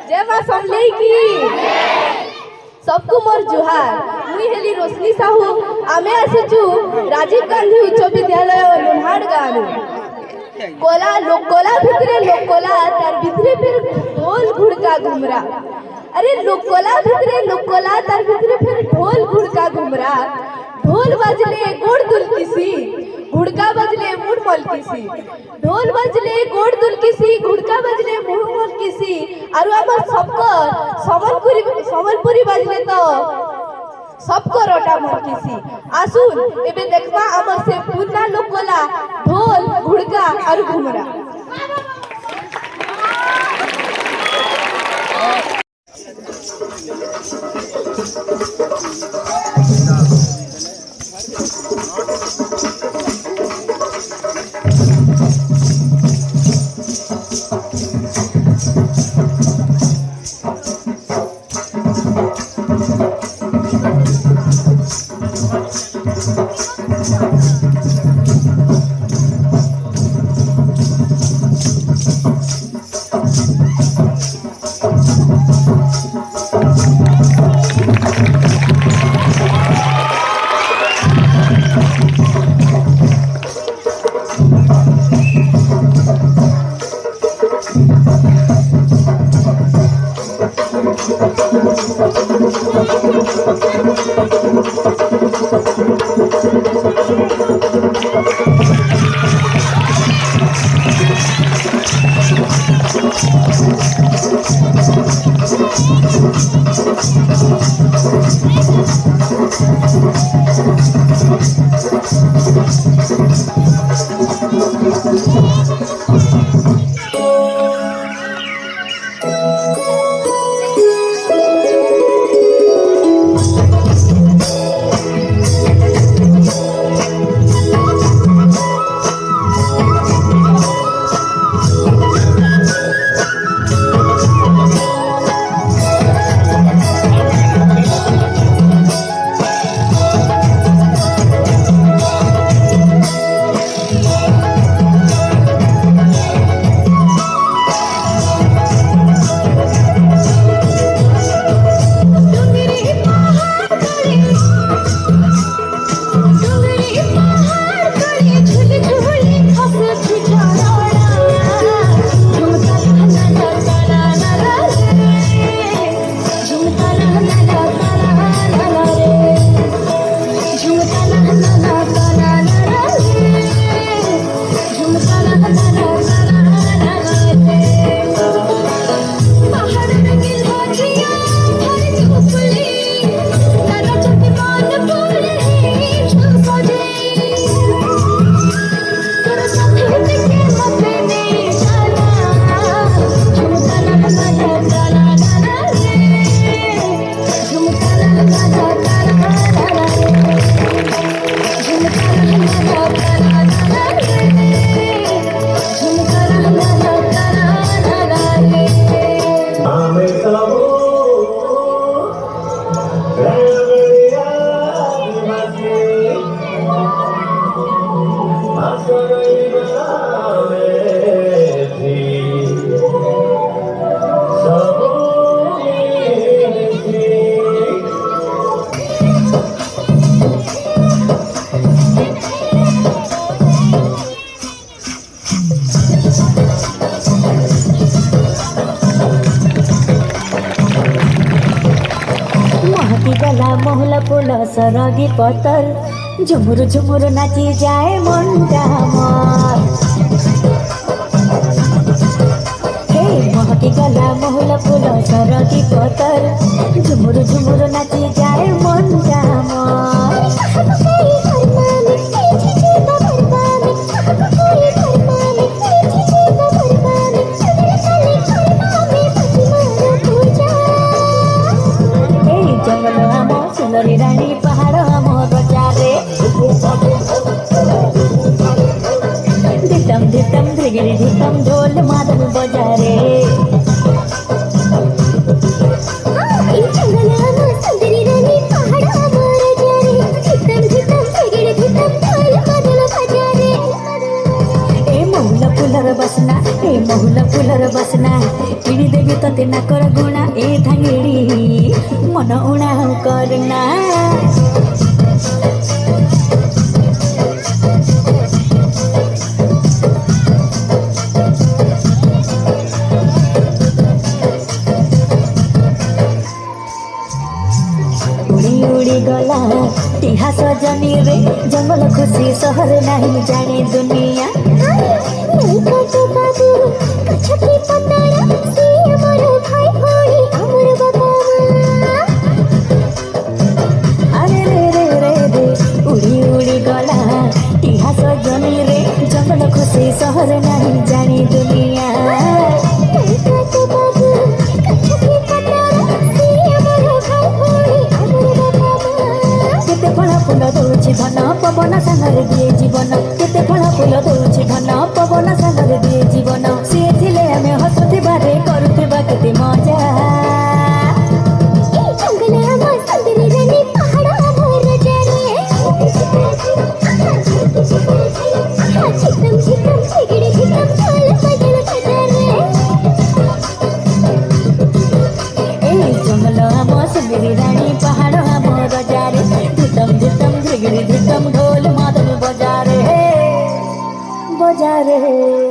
जय मां समलेई की सबको मोर जुहार। मुई हेली रोशनी साहू। आमे आसीचु राजीव गांधी उच्च विद्यालय लोहाड़ गाँव। कोला लोककोला भितरे लोककोला तार भितरे फिर ढोल घुड़का घुमरा। अरे लोककोला भितरे लोककोला तार भितरे फिर ढोल घुड़का घुमरा। ढोल बजले गोड़ दुल किसी, घुड़का बजले मुड़ मोल किसी। ढोल बजले गोड़ दुल किसी, घुड़का बजले मुड़ मोल किसी। आरु आमर सबको समलपुरी बजले तो सबको रोटा मोल किसी। आसुन एबे देखबा आमर से पुरना लोककोला ढोल घुड़का और घुमरा। मोहला फूल सरगी पतर झुमुर झुमुर नाची जाए मुंडा मोर। हे महकी गला मोहला फूल सरगी पतर झुमुर झुमुर नाची जाए मुंडा मोर। रानी पहाड़ मोर बजारे धिटम धिटम धिगरी धिटम ढोल मादल बजारे। रानी पहाड़ मोर बजारे धिटम तते नाकर गुणा ए धांगेड़ी मन उणा करना उड़ी उड़ी गला टिहा सजनी रे जंगल खुशी शहर नहीं जाने दुनिया अरे रे रे रे रे उड़ी उड़ी गला टिहा सजनी रे जंगल खुशी शहर नहीं जाने दुनिया केते फल फूल दौछि धन पवन सागर दिए जीवन केते फल फूल दौछि धन पवन सागर दिए जीवन से थिले आमे हसुथिबा रे करुथिबा केते मजा जंगल आम सुंदरी रानी पहाड़ आम रजारे धुतम धुतम धिगड़ी धुतम ढोल मादल बजारे बजारे